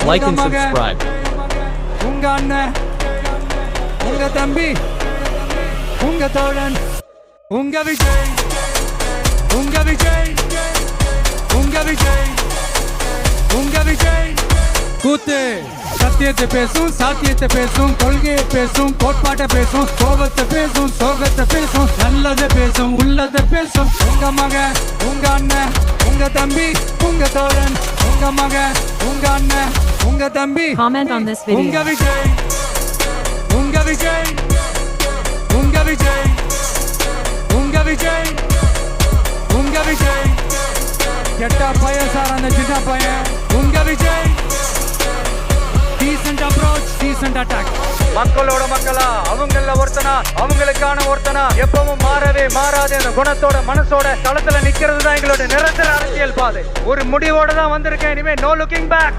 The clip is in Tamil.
like and subscribe. உங்க அண்ணன், உங்க தம்பி, உங்க தோழன், உங்க விஜய், உங்க விஜய், உங்க விஜய், உங்க விஜய். கூத்து சத்தியத்தை பேசும், சாத்தியத்தை பேசும், கொள்கையை பேசும், கோட்பாட்டை பேசும், கோபத்தை பேசும், சோகத்தை பேசும், நல்லதை பேசும், உள்ளதை பேசும். உங்க மகன், உங்க அண்ணன், உங்க தம்பி, உங்க தோழன், உங்க மகன், உங்க அண்ணன், உங்க தம்பி. Comment on this video. உங்க விஜய், உங்க விஜய், உங்க விஜய், உங்க விஜய், உங்க விஜய். கெட்ட பையன் சார் அந்த சின்ன பையன். உங்க Vijay. Decent approach, decent attack. மக்களோட மக்களா, அவங்கள ஒருத்தனா, அவங்களுக்கான ஒருத்தனா, எப்பவும் மாறவே மாறாத அந்த குணத்தோட மனசோட தளத்துல நிக்கிறது தான் எங்களோட நிரந்தர அரசியல் பாதை. ஒரு முடிவோட தான் வந்திருக்கேன். இனிமே நோ லுக்கிங் பேக்.